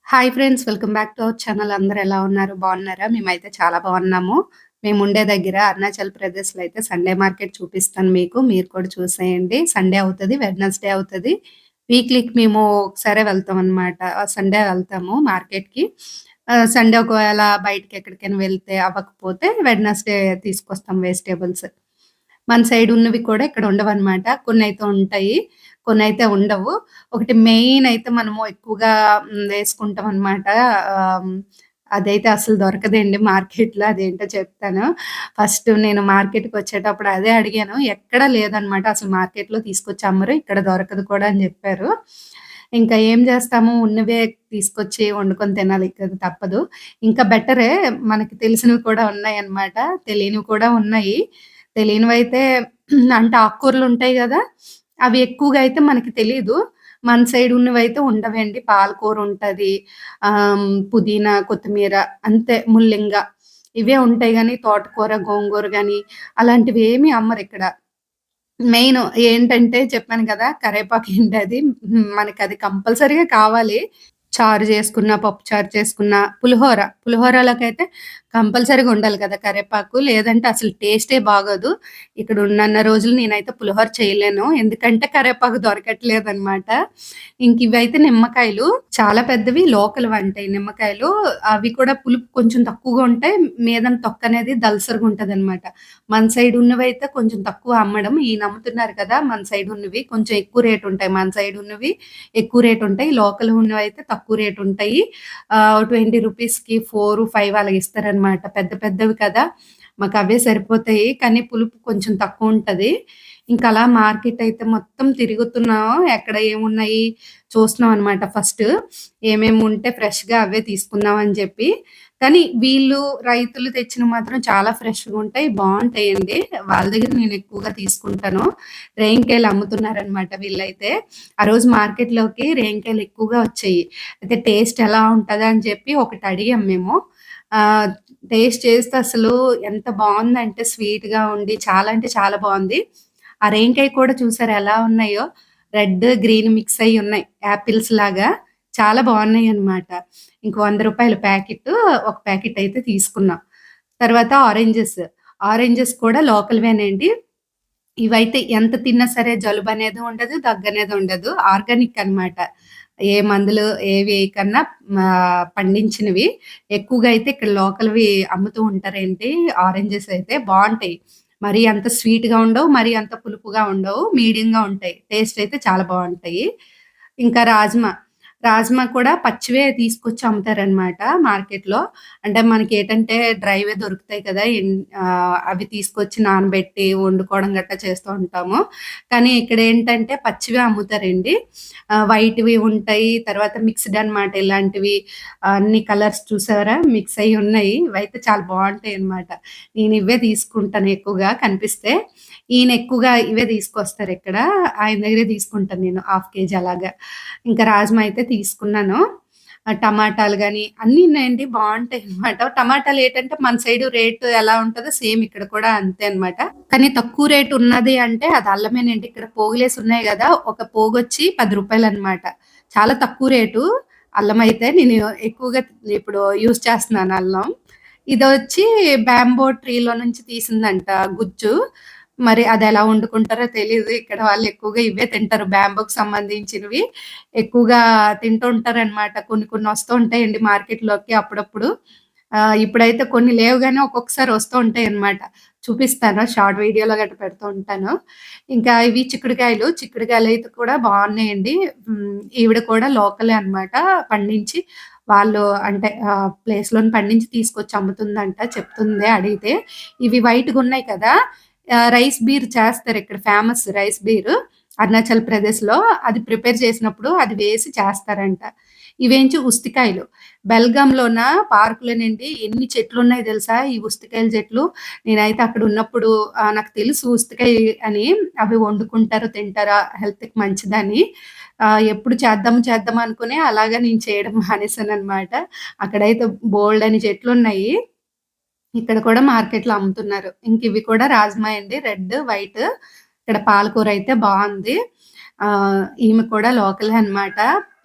Hi friends. Welcome back to our channel. అందరూ ఎలా ఉన్నారు? బాగున్నారా? మేమైతే చాలా బాగున్నాము. మేముండే దగ్గర అరుణాచల్ ప్రదేశ్‌లో అయితే సండే మార్కెట్ చూపిస్తాను మీకు. మీరు కూడా చూసేయండి. సండే అవుతది, వెడ్నెస్‌డే అవుతది. వీక్లీకి మేము ఒకసారే వెళ్తామనమాట. సండే వెళ్తాము మార్కెట్‌కి. సండే ఒకవేళ బయటికెక్కడికైనా వెళ్తే అవ్వకపోతే వెడ్నెస్‌డే తీసుకొస్తాం వెజిటబుల్స్. మన సైడ్ ఉన్నవి కూడా ఇక్కడ ఉండవనమాట. కొన్నైతే ఉంటాయి. కొన్నైతే ఉండవు. ఒకటి మెయిన్ అయితే మనము ఎక్కువగా వేసుకుంటామనమాట. ఆహ్, అదైతే అసలు దొరకదండి మార్కెట్‌లో. అదేంటో చెప్తాను. ఫస్ట్ నేను మార్కెట్‌కొచ్చేటప్పుడు అదే అడిగాను. ఎక్కడ లేదనమాట. అసలు మార్కెట్‌లో తీసుకొచ్చి అమ్మరు. ఇక్కడ దొరకదు కూడా అని జెప్పారు. ఇంకా ఏం జేస్తాము ఉన్నవే తీసుకొచ్చి వండుకొని తినాలి కదా! తప్పదు. ఇంకా బెటరే మనకి తెలిసినవి కూడా ఉన్నాయన్నమాట. తెలియనివి కూడా ఉన్నాయి. తెలియనివైతే అంటే ఆకుకూరలుంటాయి గదా! అవి ఎక్కువగా అయితే మనకి తెలీదు. మన సైడ్ ఉన్నవైతే ఉండవండి. పాలకూరుంటది. పుదీనా, కొత్తిమీర అంతే ముల్లింగ. ఇవే ఉంటాయి గానీ తోటకూర, గోంగూర గాని అలాంటివేమి అమ్మరిక్కడ. మెయిను ఏంటంటే చెప్పాను గదా! కరేపాకేంటది మనకది కంపల్సరీగా కావాలి. చారు చేసుకున్న, పప్పు చారు చేసుకున్న, పులిహోర. పులిహోరలోకైతే కంపల్సరీగా ఉండాలి కదా! కరివేపాకు. లేదంటే అసలు టేస్టే బాగోదు. ఇక్కడ ఉన్నన్న రోజులు నేనైతే పులిహోర చేయలేను. ఎందుకంటే కరివేపాకు దొరకట్లేదనమాట. ఇవైతే నిమ్మకాయలు. చాలా పెద్దవి లోకల్‌వంటాయి నిమ్మకాయలు. అవి కూడా పులుపు కొంచెం తక్కువగా ఉంటాయి. మీదన తొక్కనేది దళసరిగా ఉంటదనమాట. మన సైడ్ ఉన్నవైతే కొంచెం తక్కువ అమ్మడం. ఈయన అమ్ముతున్నారు కదా! మన సైడ్ ఉన్నవి కొంచెం ఎక్కువ రేట్ ఉంటాయి. మన సైడ్ ఉన్నవి ఎక్కువ రేట్ ఉంటాయి. లోకల్ ఉన్నవైతే తక్కువ రేట్ ఉంటాయి. 20 రూపీస్‌కి 4, 5 అలాగ ఇస్తారనమాట. పెద్ద పెద్దవి కదా! మాకవే సరిపోతాయి. కానీ పులుపు కొంచెం తక్కువుంటది. ఇంకలా మార్కెట్ అయితే మొత్తం తిరుగుతున్నాం. ఎక్కడ ఏమున్నాయి చూస్తున్నాం అనమాట ఫస్ట్. ఏమేమి ఉంటే ఫ్రెష్‌గా అవే తీసుకుందాం అని చెప్పి. కానీ వీళ్ళు రైతులు తెచ్చినవి మాత్రం చాలా ఫ్రెష్‌గా ఉంటాయి. బావుంటాయండి. వాళ్ళ దగ్గర నేను ఎక్కువగా తీసుకుంటాను. రేగికాయలు అమ్ముతున్నారనమాట వీళ్ళైతే. ఆ రోజు మార్కెట్‌లోకి రేగికాయలు ఎక్కువగా వచ్చాయి. అయితే టేస్ట్ ఎలా ఉంటదా అని చెప్పి ఒకటి అడిగాం మేము. ఆహ్, టేస్ట్ చేస్తే అసలు ఎంత బావుందంటే స్వీట్‌గా ఉండి చాలా అంటే చాలా బావుంది. ఆ రేగికాయ కూడా చూసారా ఎలా ఉన్నాయో? రెడ్, గ్రీన్ మిక్స్ అయ్యి ఉన్నాయి. యాపిల్స్ లాగా చాలా బావున్నాయన్నమాట. ఇంక రూ. 100 ప్యాకెట్టు. ఒక ప్యాకెట్ అయితే తీసుకున్నాం. తర్వాత ఆరెంజెస్. ఆరెంజెస్ కూడా లోకల్‌వేనండి. ఇవైతే ఎంత తిన్నా సరే జలుబనేది ఉండదు, దగ్గనేది ఉండదు. ఆర్గానిక్ అనమాట. ఏ మందులు ఏవి ఏయకన్నా పండించినవి. ఎక్కువగా అయితే ఇక్కడ లోకల్‌వి అమ్ముతూ ఉంటారేంటి ఆరెంజెస్ అయితే బావుంటాయి. మరీ అంత స్వీట్‌గా ఉండవు, మరీ అంత పులుపుగా ఉండవు. మీడియంగా ఉంటాయి. టేస్ట్ అయితే చాలా బావుంటాయి. ఇంకా రాజ్మా. రాజ్మా కూడా పచ్చివే తీసుకొచ్చి అమ్ముతారనమాట మార్కెట్‌లో. అంటే మనకేటంటే డ్రైవే దొరుకుతాయి కదా! అవి తీసుకొచ్చి నానబెట్టి వండుకోవడం గట్టా చేస్తూ ఉంటాము. కానీ ఇక్కడేంటంటే పచ్చివే అమ్ముతారండి. వైట్‌వి ఉంటాయి. తర్వాత మిక్స్‌డ్ అనమాట ఇలాంటివి. అన్ని కలర్స్ చూసారా? మిక్స్ అయ్యి ఉన్నాయి. ఇవైతే చాలా బావుంటాయన్నమాట. నేను ఇవే తీసుకుంటాను ఎక్కువగా కనిపిస్తే. ఈయన ఎక్కువగా ఇవే తీసుకొస్తారిక్కడ. ఆయన దగ్గరే తీసుకుంటాను నేను హాఫ్ కేజీ అలాగా. ఇంకా రాజ్మా అయితే తీసుకున్నాను. టమాటాలు గాని అన్నీ ఉన్నాయండి బావుంటాయన్నమాట. టమాటాలేటంటే మన సైడు రేటు ఎలా ఉంటదో సేమ్ ఇక్కడ కూడా అంతే అన్నమాట. కానీ తక్కువ రేట్ ఉన్నది అంటే అది అల్లమేనండి. ఇక్కడ పోగులేసి ఉన్నాయి గదా! ఒక పోగొచ్చి రూ. 10 అన్నమాట. చాలా తక్కువ రేటు. అల్లమయితే నేను ఎక్కువగా ఇప్పుడు యూజ్ చేస్తున్నాను అల్లం. ఇదొచ్చి బ్యాంబో ట్రీలో నుంచి తీసిందంట గుజ్జు. మరి అదెలా వండుకుంటారో తెలీదు. ఇక్కడ వాళ్ళు ఎక్కువగా ఇవే తింటారు. బ్యాంబోకి సంబంధించినవి ఎక్కువగా తింటూ ఉంటారనమాట. కొన్ని కొన్ని వస్తూ ఉంటాయండి మార్కెట్‌లోకి అప్పుడప్పుడు. ఇప్పుడైతే కొన్ని లేవు గానీ ఒక్కొక్కసారి వస్తూ ఉంటాయన్నమాట. చూపిస్తాను. షార్ట్ వీడియోలో గట్టా పెడుతూ ఉంటాను. ఇంకా ఇవి చిక్కుడుకాయలు. చిక్కుడుకాయలైతే కూడా బావున్నాయండి. ఈవిడ కూడా లోకలే అనమాట. పండించి వాళ్ళు అంటే ప్లేస్‌లోని పండించి తీసుకొచ్చి అమ్ముతుందంట చెప్తుంది అడిగితే. ఇవి వైట్‌గున్నాయి కదా! రైస్ బీర్ చేస్తారిక్కడ ఫేమస్ రైస్ బీరు. అరుణాచల్ ప్రదేశ్‌లో అది ప్రిపేర్ చేసినప్పుడు అది వేసి చేస్తారంట. ఇవేంచి ఉస్తికాయలు. బెల్గాంలోన పార్కులోనండి ఎన్ని చెట్లున్నాయో తెలుసా? ఈ ఉస్తికాయల చెట్లు. నేనైతే అక్కడున్నప్పుడు నాకు తెలుసు ఉస్తికాయ అని. అవి వండుకుంటారు, తింటారు. హెల్త్‌కి మంచిదని. ఎప్పుడు చేద్దాం చేద్దాం అనుకుని అలాగా నేను చేయడం మానేసాననమాట. అక్కడైతే బోలెడన్ని చెట్లున్నాయి. ఇక్కడ కూడా మార్కెట్‌లో అమ్ముతున్నారు. ఇంకివి కూడా రాజ్మా అండి. Red, white. ఇక్కడ పాలకూర అయితే బావుంది. ఈమె కూడా లోకలే అన్నమాట.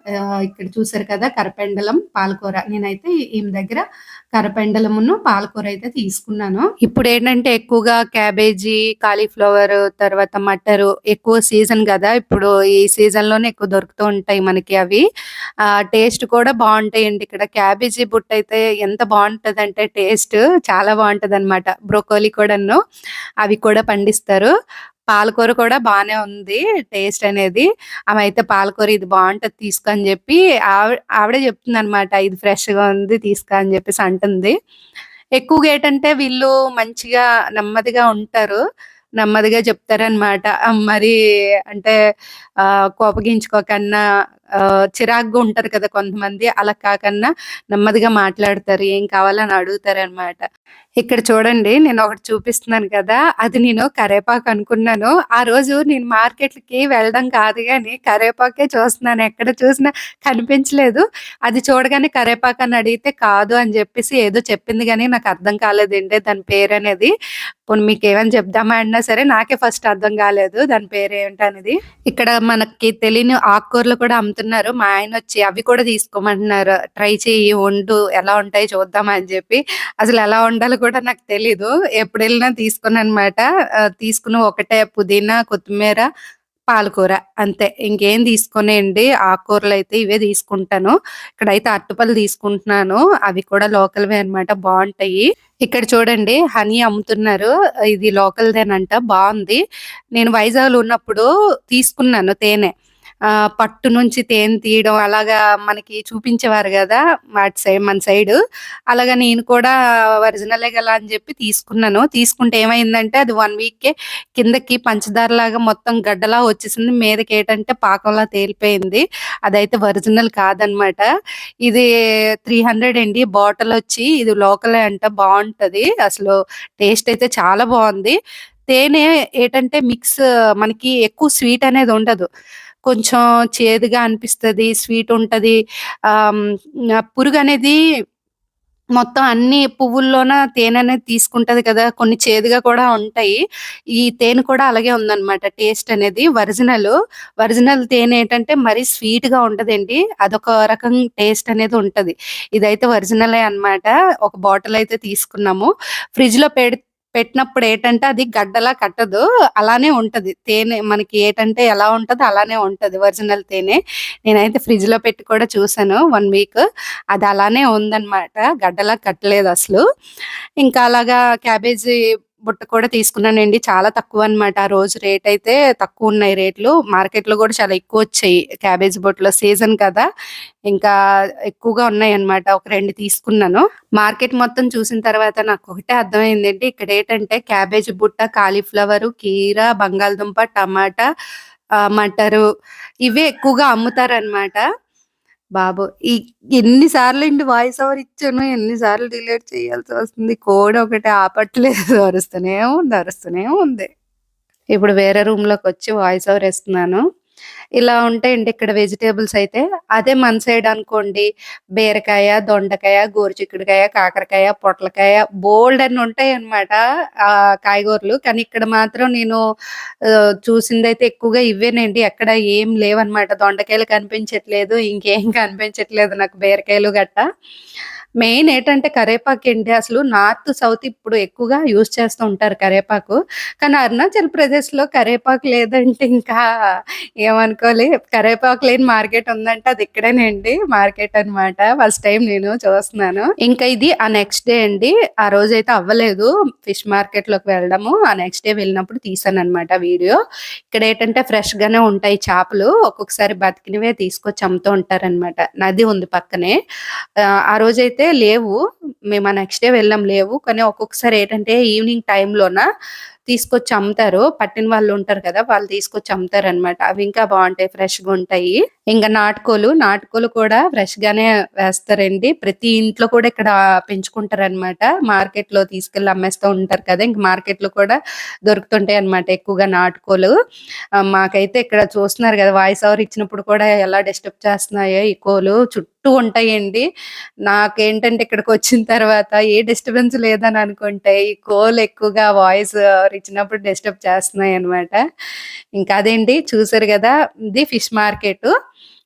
ఇక్కడ చూసారు కదా కరపెండలం, పాలకూర. నేనైతే ఈమె దగ్గర కరపెండలమును, పాలకూర అయితే తీసుకున్నాను. ఇప్పుడేంటంటే ఎక్కువగా క్యాబేజీ, కాలీఫ్లవర్, తర్వాత మటరు ఎక్కువ సీజన్ గదా! ఇప్పుడు ఈ సీజన్‌లోనే ఎక్కువ దొరుకుతూ ఉంటాయి మనకి అవి. టేస్ట్ కూడా బావుంటాయండి ఇక్కడ. క్యాబేజీ బుట్టయితే ఎంత బావుంటదంటే టేస్ట్ చాలా బావుంటదనమాట. బ్రోకోలీ కూడాను అవి కూడా పండిస్తారు. పాలకూర కూడా బానే ఉంది టేస్ట్ అనేది. ఆమె అయితే పాలకూర ఇది బావుంటది తీసుకో అని జెప్పి ఆవిడే జెప్తుందనమాట. ఇది ఫ్రెష్‌గా ఉంది తీసుకో అని జెప్పేసి అంటుంది. ఎక్కువగా ఏటంటే వీళ్ళు మంచిగా నెమ్మదిగా ఉంటారు. నెమ్మదిగా చెప్తారనమాట. మరి అంటే కోపగించుకోకన్నా చిరాకుగా ఉంటారు కదా కొంతమంది. అలా కాకన్నా నెమ్మదిగా మాట్లాడతారు. ఏం కావాలని అడుగుతారనమాట. ఇక్కడ చూడండి నేనొకటి చూపిస్తున్నాను కదా! అది నేను కరేపాకు అనుకున్నాను. ఆ రోజు నేను మార్కెట్‌కి వెళ్ళడం కాదు గానీ, కరేపాకే చూస్తున్నాను. ఎక్కడ చూసినా కనిపించలేదు. అది చూడగానే కరేపాకని అడిగితే కాదు అని జెప్పేసి ఏదో చెప్పింది గానీ నాకర్థం కాలేదండి దాని పేరనేది. పోనీ మీకేమైనా చెప్దామా అన్నా సరే నాకే ఫస్ట్ అర్థం కాలేదు దాని పేరేంటనేది. ఇక్కడ మనకి తెలియని ఆకుకూరలు కూడా అమ్ముతున్నారు. మా ఆయనొచ్చి అవి కూడా తీసుకోమంటున్నారు. ట్రై చెయ్యి, వండు ఎలా ఉంటాయో చూద్దాం అని జెప్పి. అసలెలా వండాలో కూడా నాకు తెలీదు. ఎప్పుడెళ్ళినా తీసుకోననమాట. తీసుకున్న ఒకటే పుదీనా, కొత్తిమీర, పాలకూర అంతే. ఇంకేం తీసుకోనండి. ఆకుకూరలైతే ఇవే తీసుకుంటాను. ఇక్కడైతే అరటిపళ్ళు తీసుకుంటున్నాను. అవి కూడా లోకల్‌వే అనమాట బావుంటాయి. ఇక్కడ చూడండి హనీ అమ్ముతున్నారు. ఇది లోకల్‌దేనంట బావుంది. నేను వైజాగ్‌లో ఉన్నప్పుడు తీసుకున్నాను తేనె. పట్టు నుంచి తేనె తీయడం అలాగా మనకి చూపించేవారు గదా! అటు సైడ్ మన సైడు. అలాగా నేను కూడా ఒరిజినలే గల అని జెప్పి తీసుకున్నాను. తీసుకుంటే ఏమైందంటే అది 1 వీక్‌కే కిందకి పంచదారలాగా మొత్తం గడ్డలా వచ్చేసింది. మీదకేటంటే పాకంలా తేలిపోయింది. అదైతే ఒరిజినల్ కాదనమాట. ఇది 300 అండి బాటిలొచ్చి. ఇది లోకలే అంట బావుంటది. అసలు టేస్ట్ అయితే చాలా బావుంది. తేనె ఏటంటే మిక్స్ మనకి ఎక్కువ స్వీట్ అనేది ఉండదు. కొంచెం చేదుగా అనిపిస్తది. స్వీట్ ఉంటది. పురుగనేది మొత్తం అన్ని పువ్వుల్లోన తేననేది తీసుకుంటది కదా! కొన్ని చేదుగా కూడా ఉంటాయి. ఈ తేనె కూడా అలాగే ఉందనమాట టేస్ట్ అనేది. ఒరిజినల్ తేనె ఏంటంటే మరీ స్వీట్‌గా ఉండదండి. అదొక రకం టేస్ట్ అనేది ఉంటది. ఇదైతే ఒరిజినలే అనమాట. ఒక బాటిల్ అయితే తీసుకున్నాము. ఫ్రిడ్జ్‌లో పెట్టినప్పుడు ఏటంటే అది గడ్డలా కట్టదు. అలానే ఉంటది. తేనె మనకి ఏటంటే ఎలా ఉంటదో అలానే ఉంటది ఒరిజినల్ తేనె. నేనైతే ఫ్రిడ్జ్‌లో పెట్టి కూడా చూసాను 1 వీక్. అది అలానే ఉందనమాట. గడ్డలా కట్టలేదసలు. ఇంకా అలాగా క్యాబేజీ బుట్ట కూడా తీసుకున్నానండి. చాలా తక్కువనమాట. ఆ రోజు రేటయితే తక్కువున్నాయి రేట్లు. మార్కెట్‌లో గూడా చాలా ఎక్కువొచ్చాయి. క్యాబేజీ బుట్టలో సీజన్ కదా! ఇంకా ఎక్కువగా ఉన్నాయన్నమాట. ఒక 2 తీసుకున్నాను. మార్కెట్ మొత్తం చూసిన తర్వాత నాకొకటే అర్థమైందండి. ఇక్కడేటంటే క్యాబేజీ బుట్ట, కాలీఫ్లవరు, కీర, బంగాళదుంప, టమాటా, మటరు ఇవే ఎక్కువగా అమ్ముతారనమాట. బాబు! ఈ ఎన్ని సార్లండి వాయిస్ ఓవర్ ఇచ్చాను. ఎన్ని సార్లు డిలీట్ చేయాల్సొస్తుంది. కోడ్ ఒకటి ఆపట్లేదు. అరుస్తూనే ఉంది. అరుస్తూనే ఉంది. ఇప్పుడు వేరే రూమ్‌లోకొచ్చి వాయిస్ ఓవర్ ఇస్తున్నాను. ఇలా ఉంటాయండి ఇక్కడ వెజిటబుల్స్ అయితే. అదే మన సైడ్ అనుకోండి బీరకాయ, దొండకాయ, గోరుచిక్కుడుకాయ, కాకరకాయ, పొట్లకాయ బోలెడన్ని ఉంటాయన్నమాట కాయగూరలు. కానీ ఇక్కడ మాత్రం నేను చూసిందైతే ఎక్కువగా ఇవ్వేనండి. ఎక్కడ ఏం లేవన్నమాట. దొండకాయలు కనిపించట్లేదు. ఇంకేం కనిపించట్లేదు నాకు బీరకాయలు గట్టా. మెయిన్ ఏటంటే కరేపాకండి. అసలు నార్త్, సౌత్ ఇప్పుడు ఎక్కువగా యూజ్ చేస్తూ ఉంటారు కరేపాకు. కానీ అరుణాచల్ ప్రదేశ్‌లో కరేపాకు లేదంటే ఇంకా ఏమనుకోవాలి. కరేపాకు లేని మార్కెట్ ఉందంటే అది ఇక్కడేనండి మార్కెట్ అనమాట. ఫస్ట్ టైమ్ నేను చూస్తున్నాను. ఇంకా ఇది ఆ నెక్స్ట్ డే అండి. ఆ రోజైతే అవ్వలేదు ఫిష్ మార్కెట్‌లోకి వెళ్ళడము. ఆ నెక్స్ట్ డే వెళ్ళినప్పుడు తీశాననమాట వీడియో. ఇక్కడేంటంటే ఫ్రెష్‌గానే ఉంటాయి చేపలు. ఒక్కొక్కసారి బతికినవే తీసుకొచ్చి అమ్ముతూ ఉంటారనమాట. నది ఉంది పక్కనే. ఆ రోజైతే లేవు. మేము ఆ నెక్స్ట్ డే వెళ్ళాం లేవు. కానీ ఒక్కొక్కసారి ఏంటంటే ఈవినింగ్ టైమ్‌లోన తీసుకొచ్చి అమ్ముతారు. పట్టిన వాళ్ళుంటారు కదా! వాళ్ళు తీసుకొచ్చి అమ్ముతారనమాట. అవి ఇంకా బావుంటాయి. ఫ్రెష్‌గుంటాయి. ఇంక నాటుకోలు కూడా ఫ్రెష్‌గానే వేస్తారండి. ప్రతి ఇంట్లో కూడా ఇక్కడ పెంచుకుంటారనమాట. మార్కెట్‌లో తీసుకెళ్ళి అమ్మేస్తూ ఉంటారు కదా! ఇంక మార్కెట్‌లో కూడా దొరుకుతుంటాయన్నమాట ఎక్కువగా నాటుకోలు. మాకైతే ఇక్కడ చూస్తున్నారు కదా! వాయిస్ ఓవర్ ఇచ్చినప్పుడు కూడా ఎలా డిస్టర్బ్ చేస్తున్నాయో ఈ కోలు. చుట్టూ ఉంటాయండి. నాకేంటంటే ఇక్కడికొచ్చిన తర్వాత ఏ డిస్టర్బెన్స్ లేదని అనుకుంటే, ఈ కోళ్ళు ఎక్కువగా వాయిస్ ఓవర్ ఇచ్చినప్పుడు డిస్టర్బ్ చేస్తున్నాయన్నమాట. ఇంకా అదేండి చూసారు గదా! ఇది ఫిష్ మార్కెటు.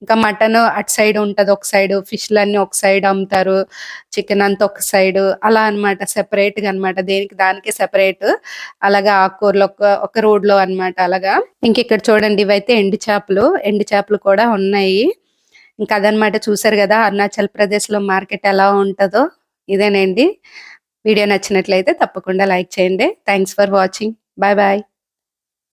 ఇంకా మటన్ అటు సైడ్ ఉంటది ఒక సైడ్, ఫిష్‌లన్నీ ఒక సైడ్ అమ్ముతారు. చికెన్ అంతా ఒక సైడు అలా అన్నమాట. సెపరేట్‌గా అన్నమాట. దేనికి దానికే సెపరేట్. అలాగా ఆకుకూరలు ఒక రోడ్‌లో అన్నమాట అలాగా. ఇంకిక్కడ చూడండి ఇవైతే ఎండు చేపలు. ఎండు చేపలు కూడా ఉన్నాయి. ఇంకా అదనమాట చూసారు గదా! అరుణాచల్ ప్రదేశ్‌లో మార్కెట్ ఎలా ఉంటదో ఇదేనండి. వీడియో నచ్చినట్లయితే తప్పకుండా లైక్ చేయండి. Thanks for watching. Bye bye.